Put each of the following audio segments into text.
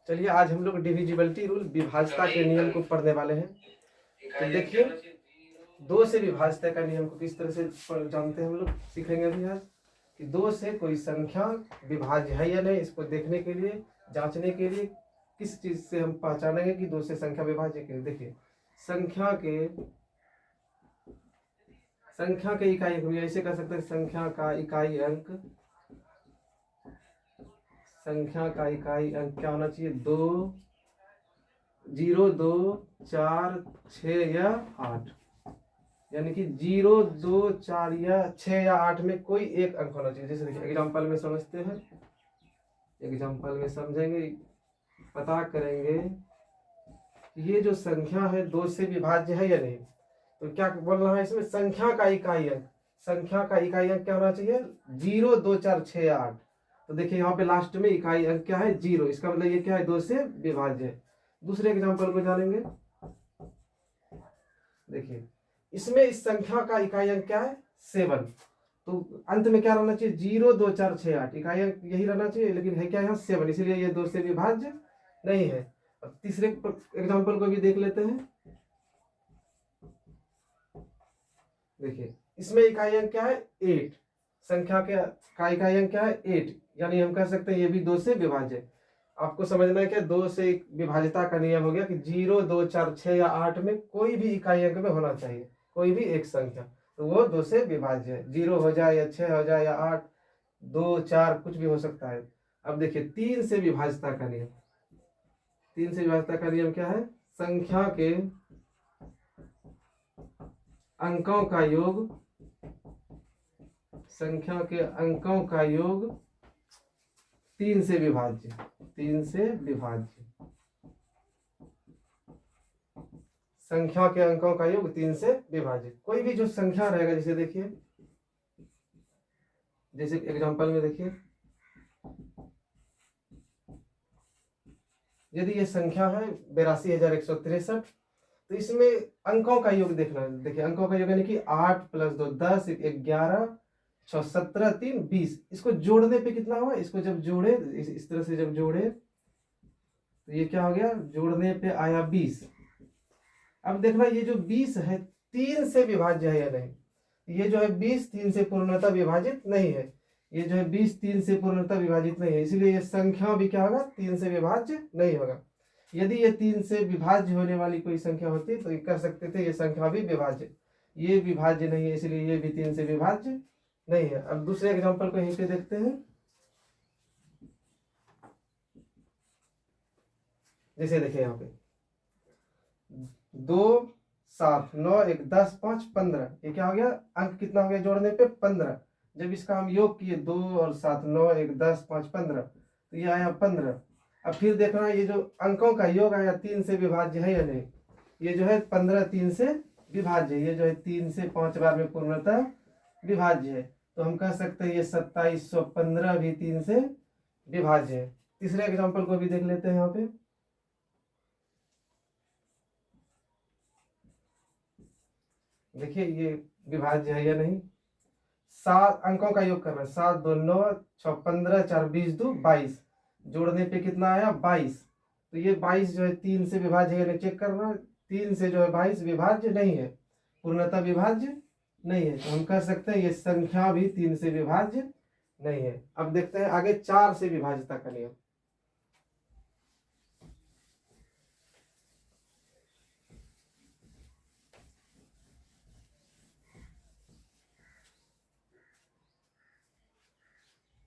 चलिए आज हम लोग डिविजिबिलिटी रूल विभाज्यता के नियम को पढ़ने वाले हैं। तो देखिए दो से विभाज्यता का नियम को किस तरह से जानते हैं हम लोग सीखेंगे अभी आज कि दो से कोई संख्या विभाज्य है या नहीं, इसको देखने के लिए जांचने के लिए किस चीज से हम पहचानेंगे कि दो से संख्या विभाज्य के। देखिए संख्या के इकाई अंक ऐसे कर सकते हैं, संख्या का इकाई अंक क्या होना चाहिए, 2, 0, 2, 4, 6 या 8, यानी कि 0, 2, 4 या 6 या 8 में कोई एक अंक होना चाहिए। जैसे देखिए एग्जांपल में समझते हैं, एग्जांपल में समझेंगे, पता करेंगे ये जो संख्या है दो से विभाज्य है या नहीं। तो क्या बोल रहा है इसमें, संख्या का इकाई अंक क्या होना चाहिए, 0, 2, 4, 6 या 8। तो देखिए यहाँ पे लास्ट में इकाई अंक क्या है, 0, इसका मतलब ये क्या है, दो से विभाज्य है। दूसरे एग्जांपल को जानेंगे। देखिए इसमें इस संख्या का इकाई अंक क्या है, 7। तो अंत में क्या रहना चाहिए, 0, 2, 4, 6, 8, इकाई अंक यही रहना चाहिए, लेकिन है क्या यहाँ 7, इसीलिए ये दो से विभाज्य नहीं है। अब तीसरे एग्जांपल को भी देख लेते हैं। देखिए इसमें इकाई अंक क्या है, 8, संख्या का इकाई अंक क्या है, 8, यानी हम कह सकते हैं ये भी दो से विभाज्य है। आपको समझना है कि दो से विभाज्यता का नियम हो गया कि 0, 2, 4, 6 या 8 में कोई भी इकाई अंक में होना चाहिए कोई भी एक संख्या, तो वो दो से विभाज्य है। 0 हो जाए या 6 हो जाए या 8, 2, 4 कुछ भी हो सकता है। अब देखिए तीन से विभाज्यता का नियम, तीन से विभाज्यता का नियम क्या है, संख्या के अंकों का योग 3 से विभाज्य, संख्या के अंकों का योग 3 से विभाज्य। कोई भी जो संख्या रहेगा, जैसे देखिए, जैसे एग्जांपल में देखिए, यदि ये संख्या है 82,163, तो इसमें अंकों का योग देखना है। देखिए अंकों का योग यानी कि 8 + 2 10, 11, 6, 17, 3, 20। इसको जोड़ने पे कितना हुआ, इसको जब जोड़े इस तरह से जब जोड़े तो ये क्या हो गया, जोड़ने पे आया 20। अब देखना ये जो 20 है 3 से विभाज्य है या नहीं। ये जो है 20 3 से पूर्णतः विभाजित नहीं है, ये जो है 20 3 से पूर्णतः विभाजित नहीं है, इसलिए ये संख्या भी क्या होगा, 3 से विभाज्य नहीं होगा। यदि ये 3 से विभाज्य होने वाली कोई संख्या होती तो ये कह सकते थे ये संख्या भी विभाज्य, ये विभाज्य नहीं है, इसलिए ये भी 3 से विभाज्य नहीं है। अब दूसरे एग्जांपल को यहीं पे देखते हैं। जैसे देखिए यहाँ पे 2, 7, 9, 1, 10, 5, 15, ये क्या हो गया, अंक कितना हो गया जोड़ने पे 15। जब इसका हम योग किए 2 और 7, 9, 1, 10, 5, 15, तो ये आया 15। अब फिर देखना ये जो अंकों का योग आया 3 से विभाज्य है या नहीं। ये जो है 15 3 से विभाज्य है, ये जो है 3 से 5 बार में पूर्णतः विभाज्य है। तो हम कह सकते हैं ये 2715 भी 3 से विभाज्य है। तीसरे एग्जाम्पल को भी देख लेते हैं यहाँ पे। देखिए ये विभाज्य है या नहीं। 7 अंकों का योग करना है, 7, 2, 9, 6, 15, 4, 20, 2, 22, जोड़ने पे कितना आया 22। तो ये 22 जो है 3 से विभाज्य है, चेक करना, 3 से जो है 22 विभाज्य नहीं है, पूर्णतः विभाज्य नहीं है। तो हम कह सकते हैं ये संख्या भी 3 से विभाज्य नहीं है। अब देखते हैं आगे 4 से विभाज्यता का नियम।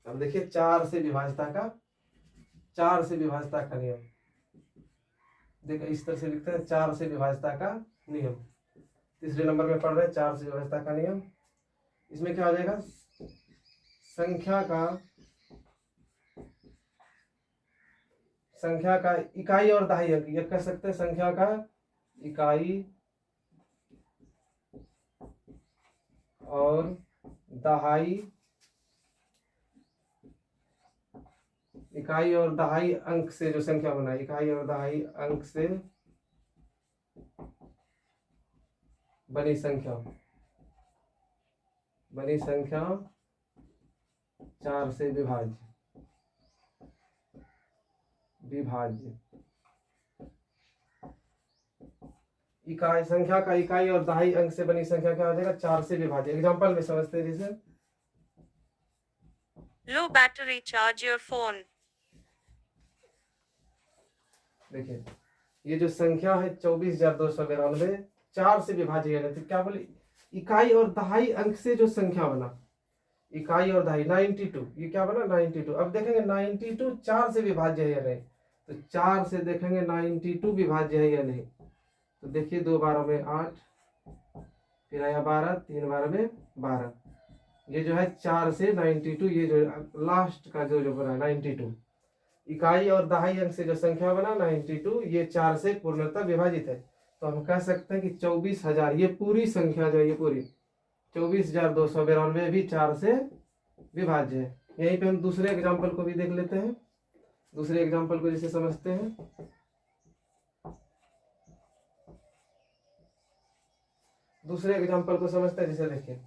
अब देखिए 4 से विभाज्यता का नियम, देखो इस तरह से लिखते हैं 4 से विभाज्यता का नियम। तीसरे नंबर में पढ़ रहे हैं 4 से विभाज्यता का नियम। इसमें क्या हो जाएगा, संख्या का इकाई और दहाई अंक, ये कह सकते हैं संख्या का इकाई और दहाई अंक से जो संख्या बना, इकाई और दहाई अंक से बनी संख्या 4 से विभाज्य। विभाज्य। इकाई संख्या का इकाई और दहाई अंक से बनी संख्या क्या हो जाएगा? 4 से विभाज्य। एग्जांपल में समझते हैं जैसे Low battery, charge your phone. देखिए ये जो संख्या है 24,292 4 से विभाज्य है, तो क्या बोले? इकाई और दहाई अंक से जो संख्या बना, इकाई और दहाई 92, ये क्या बना? 92। अब देखेंगे 92 4 से विभाज्य है या नहीं, तो 4 से देखेंगे 92 विभाज्य है या नहीं। तो देखिए 2 बारह में 8, फिर आया 12, 3 बारह में 12। ये जो है 4 से 92, ये जो लास्ट का जो बना 92, इकाई और दहाई अंक से जो संख्या बना 92, ये 4 से पूर्णतः विभाजित है। तो हम कह सकते हैं कि 24,000, ये पूरी संख्या जो है, ये पूरी 24,292 भी 4 से विभाज्य है। यहीं पे हम दूसरे एग्जाम्पल को भी देख लेते हैं। दूसरे एग्जाम्पल को जैसे समझते हैं, दूसरे एग्जाम्पल को समझते हैं जैसे देखिए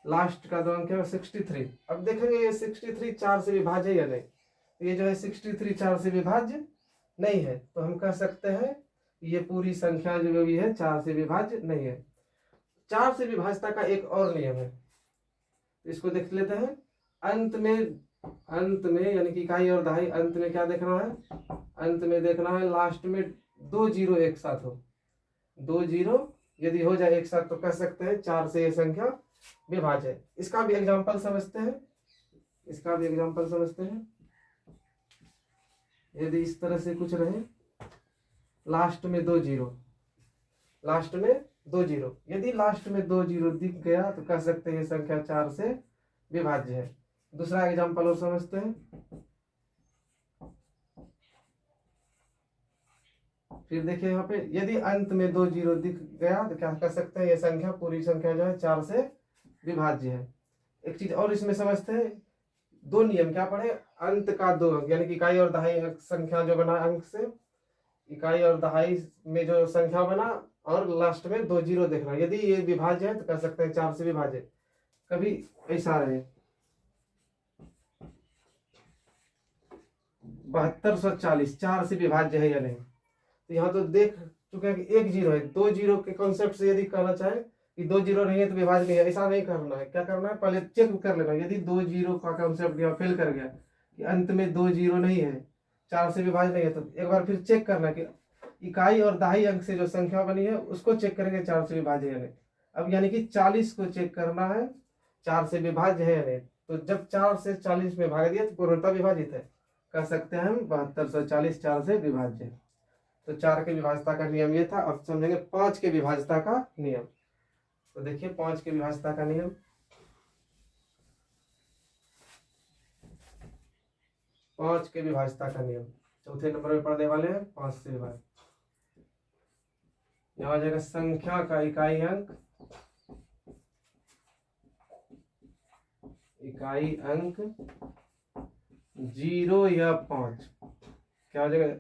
लास्ट का 2 अंक है 63। अब देखेंगे ये 63 4 से विभाज्य या नहीं, ये जो है 63 4 से विभाज्य नहीं है, तो हम कह सकते हैं ये पूरी संख्या जो भी है 4 से विभाज्य नहीं है। 4 से विभाज्यता का एक और नियम है, इसको देख लेते हैं। अंत में यानी कि इकाई और दहाई अंत में क्या देखना है? अंत में देखना है लास्ट में 2 जीरो एक साथ हो। 2 जीरो यदि हो जाए एक साथ तो कह सकते हैं 4 से ये संख्या विभाज्य है। इसका भी एग्जांपल समझते हैं, इसका भी एग्जांपल समझते हैं। यदि इस तरह से कुछ रहे, लास्ट में 2 जीरो, लास्ट में 2 जीरो, यदि लास्ट में 2 जीरो दिख गया तो कह सकते हैं ये संख्या 4 से विभाज्य है। दूसरा एग्जांपल और समझते हैं। फिर देखिए यहाँ पे यदि अंत में 2 जीरो दिख गया तो क्या कह सकते हैं ये संख्या, पूरी संख्या जो है 4 से विभाज्य है। एक चीज और इसमें समझते हैं, 2 नियम क्या पढ़े? अंत का 2 अंक यानी कि इकाई और दहाई संख्या जो बना अंक से, इकाई और दहाई में जो संख्या बना और लास्ट में 2 जीरो देखना, यदि ये विभाज्य है तो कह सकते हैं 4 से विभाज्य। कभी ऐसा रहे 7240 4 से विभाज्य है या नहीं, तो यहाँ तो देख चुके हैं कि 1 जीरो है। 2 जीरो के कॉन्सेप्ट से यदि कहना चाहे कि 2 जीरो नहीं है तो विभाज्य नहीं है, ऐसा नहीं करना है। क्या करना है? पहले चेक कर लेना, यदि 2 जीरो का कॉन्सेप्ट यहाँ फेल कर गया कि अंत में 2 जीरो नहीं है, 4 से विभाज्य नहीं है, तो एक बार फिर चेक करना कि इकाई और दहाई अंक से जो संख्या बनी है उसको चेक करेंगे 4 से विभाज्य है नहीं। अब यानी कि 40 को चेक करना है 4 से विभाज्य है या नहीं, तो जब 4 से 40 में भाग दिया तो पूर्णतः विभाजित है, कह सकते हैं हम 7240 4 से विभाज्य है। तो 4 के विभाज्यता का नियम ये था। अब समझेंगे 5 के विभाज्यता का नियम। तो देखिए 5 के विभाज्यता का नियम, 5 के विभाज्यता का नियम चौथे नंबर में पढ़ने वाले हैं। 5 से विभाज्य, यहाँ आ जाएगा संख्या का इकाई अंक, इकाई अंक 0 या 5। क्या हो जाएगा?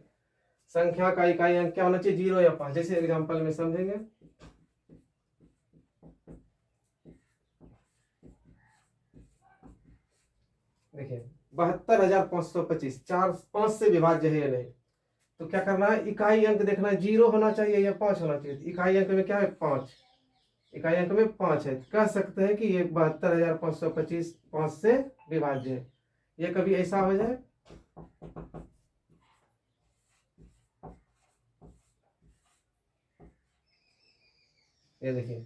संख्या का इकाई अंक क्या होना चाहिए? 0 या 5। जैसे एग्जांपल में समझेंगे, देखिए 72,525 4 5 से विभाज्य है या नहीं, तो क्या करना है? इकाई अंक देखना है 0 होना चाहिए या 5 होना चाहिए। इकाई अंक में क्या है? 5। इकाई अंक में 5 है, कह सकते हैं कि ये 72,525 5 से विभाज्य है। ये कभी ऐसा हो जाए ये देखिए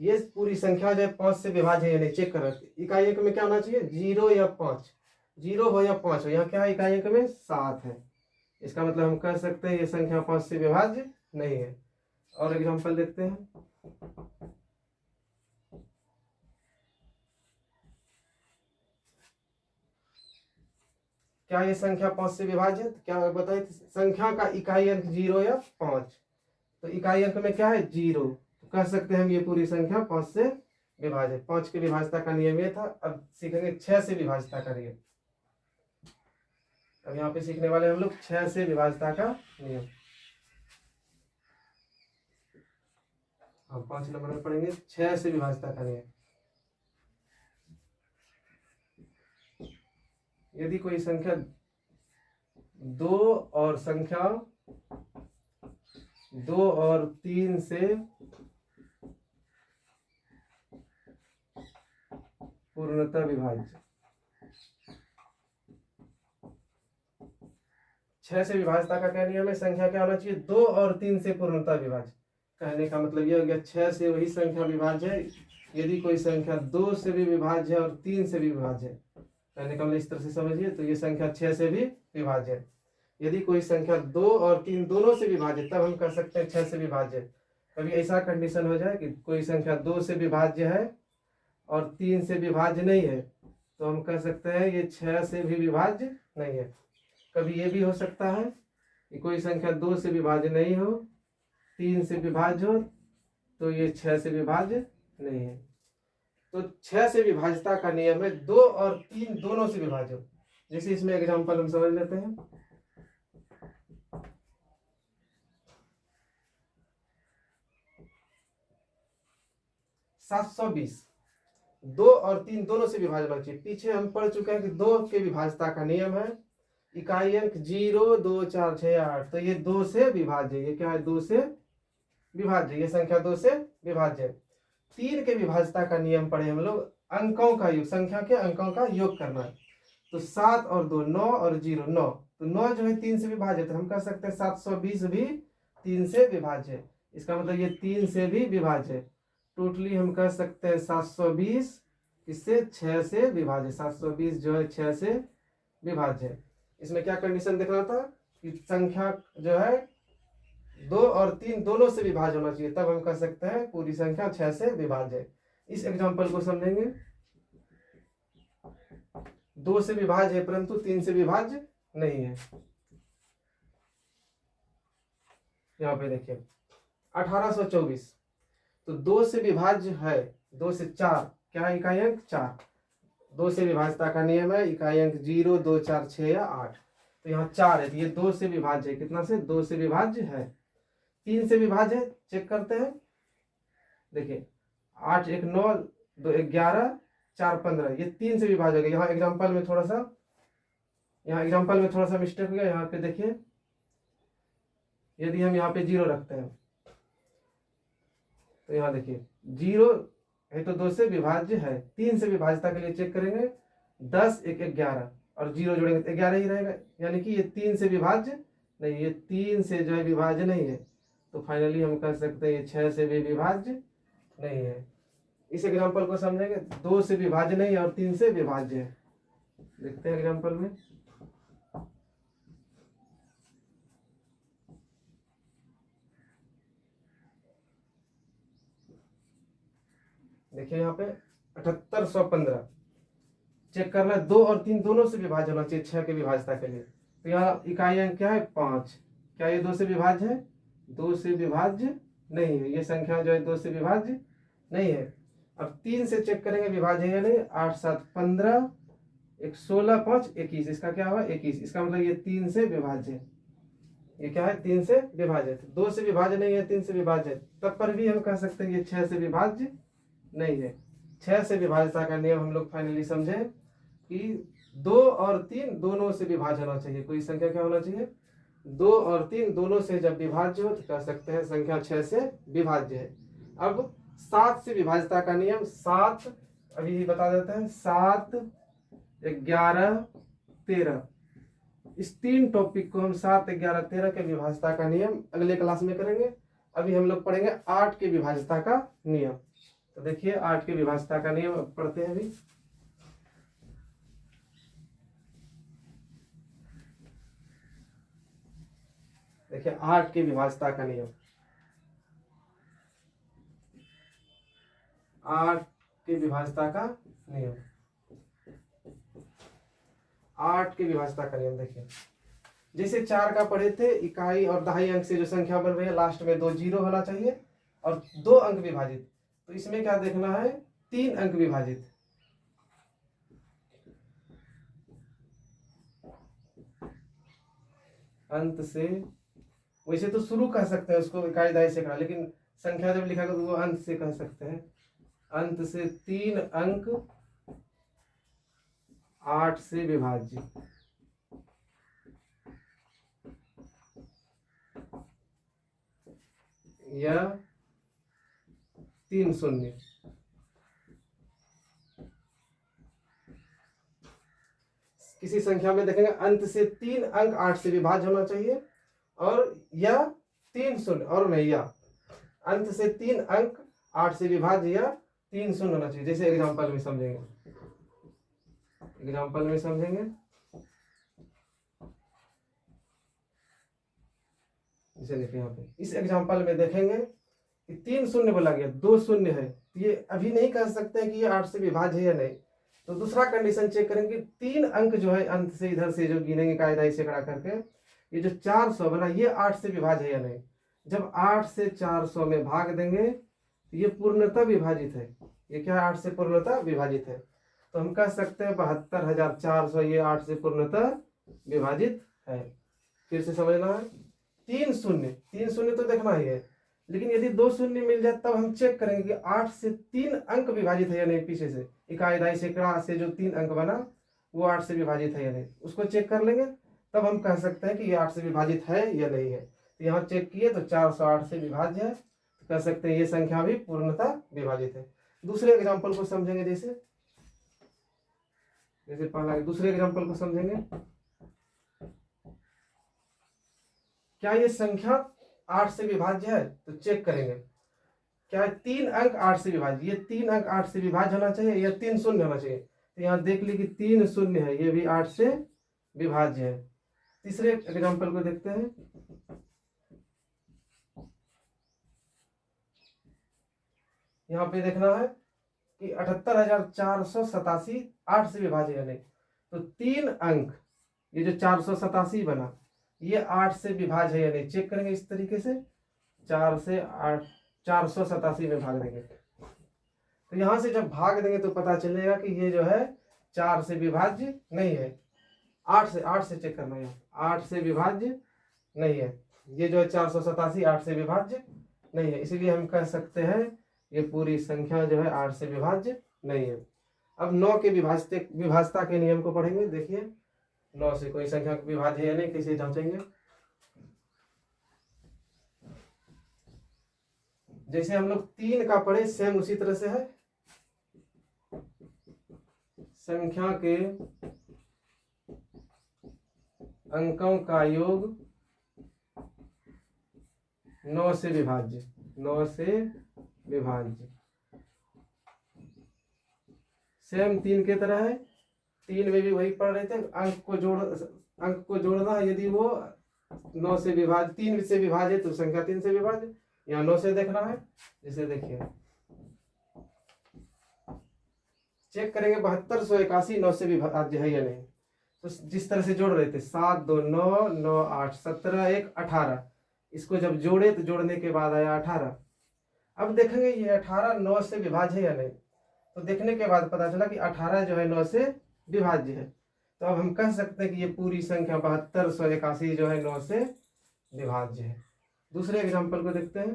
ये पूरी संख्या जो है 5 से विभाज्य है या नहीं चेक करना। इकाई अंक में क्या होना चाहिए? 0 या 5, 0 हो या 5 हो। यहाँ क्या है? इकाई अंक में 7 है, इसका मतलब हम कह सकते हैं ये संख्या 5 से विभाज्य नहीं है। और एग्जांपल देखते हैं। क्या ये संख्या 5 से विभाज्य है? तो क्या बताइए, संख्या का इकाई अंक 0 या 5, तो इकाई अंक में क्या है? 0, तो कह सकते हैं हम ये पूरी संख्या 5 से विभाज्य। 5 की विभाज्यता का नियम ये था। अब सीखेंगे 6 से विभाज्यता का नियम। अब यहाँ पे सीखने वाले हम लोग 6 से विभाज्यता का नियम। हम 5 नंबर में पढ़ेंगे 6 से विभाज्यता का नियम। यदि कोई संख्या 2 संख्या 2 और 3 से पूर्णतः विभाज्य। 6 से विभाज्यता का क्या नियम है? संख्या क्या होना चाहिए? 2 और 3 से पूर्णतः विभाज्य। कहने का मतलब ये हो गया 6 से वही संख्या विभाज्य है यदि कोई संख्या 2 से भी विभाज्य है और 3 से भी विभाज्य है। कहने का मतलब इस तरह से समझिए, तो ये संख्या 6 से भी विभाज्य है। यदि कोई संख्या 2 और 3 दोनों से विभाज्य, तब हम कह सकते हैं 6 से विभाज्य। कभी ऐसा कंडीशन हो जाए कि कोई संख्या 2 से विभाज्य है और 3 से विभाज्य नहीं है, तो हम कह सकते हैं ये 6 से भी विभाज्य नहीं है। कभी ये भी हो सकता है कि कोई संख्या 2 से विभाज्य नहीं हो, 3 से विभाज्य हो, तो ये 6 से विभाज्य नहीं है। तो 6 से विभाज्यता का नियम है 2 और 3 दोनों से विभाज्य हो। जैसे इसमें एग्जांपल हम समझ लेते हैं। 720 2 और 3 दोनों से विभाज्य होना चाहिए। पीछे हम पढ़ चुके हैं कि 2 के विभाज्यता का नियम है इकाई अंक 0 2 4 6 8, तो ये 2 से विभाज्य। ये क्या है? 2 से विभाज्य। ये संख्या 2 से विभाज्य है। 3 के विभाज्यता का नियम पढ़े हम लोग, अंकों का योग, संख्या के अंकों का योग करना है। तो 7 और 2 9 और 0 9, तो 9 जो है 3 से विभाज्य, तो हम कह सकते हैं 720 भी 3 से विभाज्य है। इसका मतलब ये 3 से भी विभाज्य है। टोटली हम कह सकते हैं 720 इससे 6 से विभाज्य। 720 जो है 6 से विभाज्य है। इसमें क्या कंडीशन देखना था कि संख्या जो है 2 और 3 दोनों से विभाज्य होना चाहिए, तब हम कह सकते हैं पूरी संख्या 6 से विभाज्य है। इस एग्जांपल को समझेंगे। 2 से विभाज्य है परंतु 3 से विभाज्य नहीं है। यहाँ पे देखिए 1824, तो 2 से विभाज्य है, 2 से 4, क्या है? इकाई अंक 4। 2 से विभाज्यता का नियम है इकाई अंक 0 2 4 6 या 8, तो यहाँ 4 है, तो ये 2 से विभाज्य है। कितना से? 2 से विभाज्य है। 3 से विभाज्य है, चेक करते हैं। देखिए 8 1 9 2 11 4 15, ये 3 से विभाज्य हो गया। यहाँ एग्जांपल में थोड़ा सा मिस्टेक हो गया। यहाँ पे देखिए, यदि हम यहाँ पे 0 रखते हैं, तो यहाँ देखिए 0 है तो 2 से विभाज्य है। 3 से विभाज्यता के लिए चेक करेंगे, 10 1 11 और 0 जोड़ेंगे तो 11 ही रहेगा, यानी कि ये 3 से विभाज्य नहीं, ये 3 से जो है विभाज्य नहीं है। तो फाइनली हम कह सकते हैं ये 6 से भी विभाज्य नहीं है। इस एग्जांपल को समझेंगे, 2 से विभाज्य नहीं और 3 से विभाज्य है। देखते हैं एग्जांपल में। देखिए यहाँ पे 7815 चेक करना है, 2 और 3 दोनों से विभाज्य होना चाहिए 6 के विभाज्यता के लिए। तो यहाँ इकाई अंक क्या है? 5। क्या ये 2 से विभाज्य है? 2 से विभाज्य नहीं है। ये संख्या जो है 2 से विभाज्य नहीं है। अब 3 से चेक करेंगे विभाज्य है या नहीं। 8 7 15 1 16 5 21, इसका क्या हुआ? 21। इसका मतलब ये 3 से विभाज्य है। ये क्या है? 3 से विभाज्य है। 2 से विभाज्य नहीं है, 3 से विभाज्य है, तब पर भी हम कह सकते हैं ये 6 से विभाज्य नहीं है। 6 से विभाज्यता का नियम हम लोग फाइनली समझे कि 2 और 3 दोनों से विभाज्य होना चाहिए। कोई संख्या क्या होना चाहिए? 2 और 3 दोनों से जब विभाज्य हो तो कह सकते हैं संख्या 6 से विभाज्य है। अब 7 से विभाज्यता का नियम, 7 अभी बता देते हैं, 7 11 13, इस 3 टॉपिक को हम 7 11 13 के विभाज्यता का नियम अगले क्लास में करेंगे। अभी हम लोग पढ़ेंगे 8 के विभाज्यता का नियम। तो देखिए 8 के विभाज्यता का नियम पढ़ते हैं अभी। देखिए 8 के विभाज्यता का नियम, 8 के विभाज्यता का नियम, 8 के विभाज्यता का नियम। देखिए जैसे 4 का पढ़े थे, इकाई और दहाई अंक से जो संख्या बन रही है लास्ट में 2 0 होना चाहिए और 2 अंक विभाजित। तो इसमें क्या देखना है? 3 अंक विभाजित। अंत से, वैसे तो शुरू कह सकते हैं उसको इकाई दहाई से करा, लेकिन संख्या जब लिखा तो वो अंत से कह सकते हैं। अंत से 3 अंक 8 से विभाज्य। या 3 शून्य। किसी संख्या में देखेंगे अंत से 3 अंक 8 से विभाज्य होना चाहिए, और या 3 शून्य, और नहीं, या अंत से 3 अंक 8 से विभाज्य या 3 शून्य होना चाहिए। जैसे एग्जांपल में समझेंगे, जैसे देखिए यहाँ पे इस एग्जांपल में देखेंगे कि 3 शून्य बोला गया, 2 शून्य है, तो ये अभी नहीं कह सकते हैं कि ये 8 से विभाज्य है या नहीं। तो दूसरा कंडीशन चेक करेंगे, 3 अंक जो है अंत से इधर से जो गिनेंगे कायदाई सैकड़ा करके, ये जो 400 बना ये 8 से विभाज्य है या नहीं। जब 8 से 400 में भाग देंगे तो ये पूर्णतः विभाजित है। ये क्या है? 8 से पूर्णतः विभाजित है। तो हम कह सकते हैं 72,400 ये 8 से पूर्णतः विभाजित है। फिर से समझना है, 3 शून्य तो देखना ही है, लेकिन यदि 2 शून्य मिल जाए तब हम चेक करेंगे कि 8 से 3 अंक विभाजित है या नहीं। पीछे से इकाई सैकड़ा से जो 3 अंक बना वो 8 से विभाजित है या नहीं, उसको चेक कर लेंगे, तब हम कह सकते हैं कि ये 8 से विभाजित है या नहीं है। तो यहाँ चेक किए तो 408 से विभाज्य है, तो कह सकते हैं ये संख्या भी पूर्णतः विभाजित है। दूसरे एग्जाम्पल को समझेंगे, जैसे पहला दूसरे एग्जाम्पल को समझेंगे। क्या ये संख्या 8 से विभाज्य है? तो चेक करेंगे, क्या 3 अंक 8 से विभाज्य, ये 3 अंक 8 से विभाज्य होना चाहिए या 3 शून्य होना चाहिए। तो यहाँ देख ली कि 3 शून्य है, ये भी 8 से विभाज्य है। तीसरे एग्जाम्पल को देखते हैं। यहाँ पे देखना है कि 78,487 8 से विभाज्य है नहीं। तो 3 अंक ये जो 487 बना ये 8 से विभाज्य है या नहीं, चेक करेंगे इस तरीके से। 4 से 8 487 में भाग देंगे, तो यहां से जब भाग देंगे तो पता चलेगा कि ये जो है 4 से विभाज्य नहीं है। 8 से चेक करना है, 8 से विभाज्य नहीं है। ये जो है 487 8 से विभाज्य नहीं है, इसीलिए हम कह सकते हैं ये पूरी संख्या जो है 8 से विभाज्य नहीं है। अब 9 के विभाज्यता के नियम को पढ़ेंगे। देखिए 9 से कोई संख्या विभाज्य है या नहीं, कैसे जांचेंगे। जैसे हम लोग 3 का पढ़े सेम उसी तरह से है, संख्या के अंकों का योग 9 से विभाज्य, 9 से विभाज्य सेम 3 के तरह है। 3 में भी वही पढ़ रहे थे, अंक को जोड़ना है। यदि वो 9 से विभाज्य 3 से विभाज्य तो संख्या 3 से विभाज्य, यहाँ 9 से देखना है। जैसे देखिए चेक करेंगे 7281 9 से विभाज्य है या नहीं। तो जिस तरह से जोड़ रहे थे 7 2 9 9 8 17 1 18, इसको जब जोड़े तो जोड़ने के बाद आया 18। अब देखेंगे ये 18 9 से विभाज्य है या नहीं। तो देखने के बाद पता चला कि 18 जो है 9 से विभाज्य है। तो अब हम कह सकते हैं कि ये पूरी संख्या 7281 जो है 9 से विभाज्य है। दूसरे एग्जांपल को देखते हैं।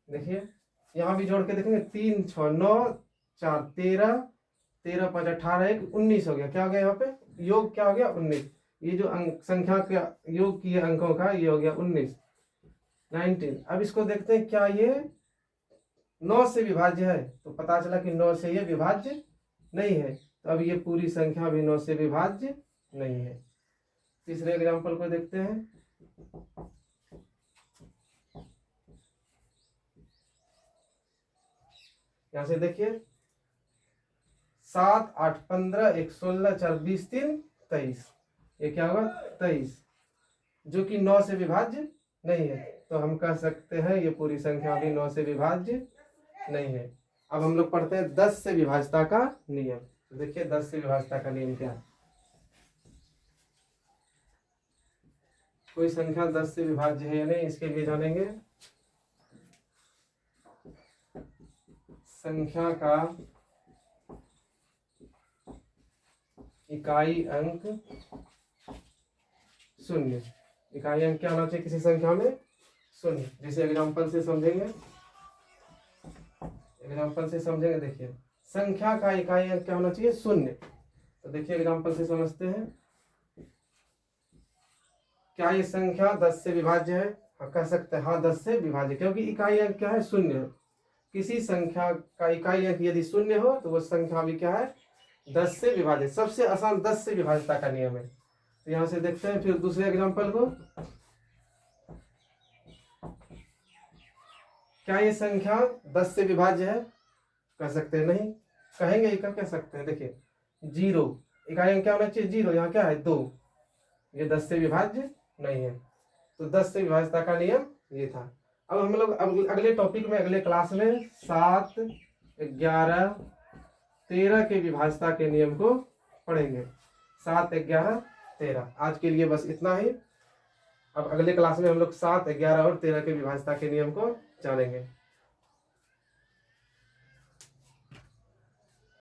देखिए यहाँ भी जोड़ के देखेंगे 3 6 9 4 13 13 5 18 1 19 हो गया। क्या हो गया यहाँ पे? योग क्या हो गया? 19। ये जो अंक संख्या का योग किए अंकों का ये हो गया 19। अब इसको देखते हैं क्या ये 9 से विभाज्य है। तो पता चला कि 9 से ये विभाज्य नहीं है। तो अब ये पूरी संख्या भी 9 से विभाज्य नहीं है। तीसरे एग्जांपल को देखते हैं। यहां से देखिए 7 8 15 1 16 4 20 3 23, ये क्या होगा? 23, जो कि 9 से विभाज्य नहीं है। तो हम कह सकते हैं ये पूरी संख्या भी 9 से विभाज्य नहीं है। अब हम लोग पढ़ते हैं 10 से विभाज्यता का नियम। तो देखिए 10 से विभाज्यता का नियम क्या है। कोई संख्या 10 से विभाज्य है या नहीं, इसके लिए जानेंगे। संख्या का इकाई अंक 0। इकाई अंक क्या होना चाहिए किसी संख्या में? 0। जैसे एग्जांपल से समझेंगे। देखिए संख्या का इकाई अंक क्या होना चाहिए? 0। तो देखिए एग्जांपल से समझते हैं। क्या ये संख्या 10 से विभाज्य है? हाँ, कह सकते हैं हाँ 10 से विभाज्य, क्योंकि इकाई अंक क्या है? शून्य। किसी संख्या का इकाई अंक यदि शून्य हो तो वो संख्या भी क्या है? 10 से विभाजित। सबसे आसान 10 से विभाज्यता का नियम है। तो यहाँ से देखते हैं फिर दूसरे एग्जाम्पल को। क्या ये संख्या 10 से विभाज्य है? कह सकते हैं नहीं। कहेंगे कह सकते हैं, देखिए 0 इकाई अंक क्या होना चाहिए? 0। यहाँ क्या है? 2। ये 10 से विभाज्य नहीं है। तो 10 से विभाज्यता का नियम ये था। अब हम लोग अगले टॉपिक में, अगले क्लास में 7, 11, 13 के विभाज्यता के नियम को पढ़ेंगे। 7, 11, 13। आज के लिए बस इतना ही। अब अगले क्लास में हम लोग 7, 11 और 13 के विभाज्यता के नियम को जानेंगे।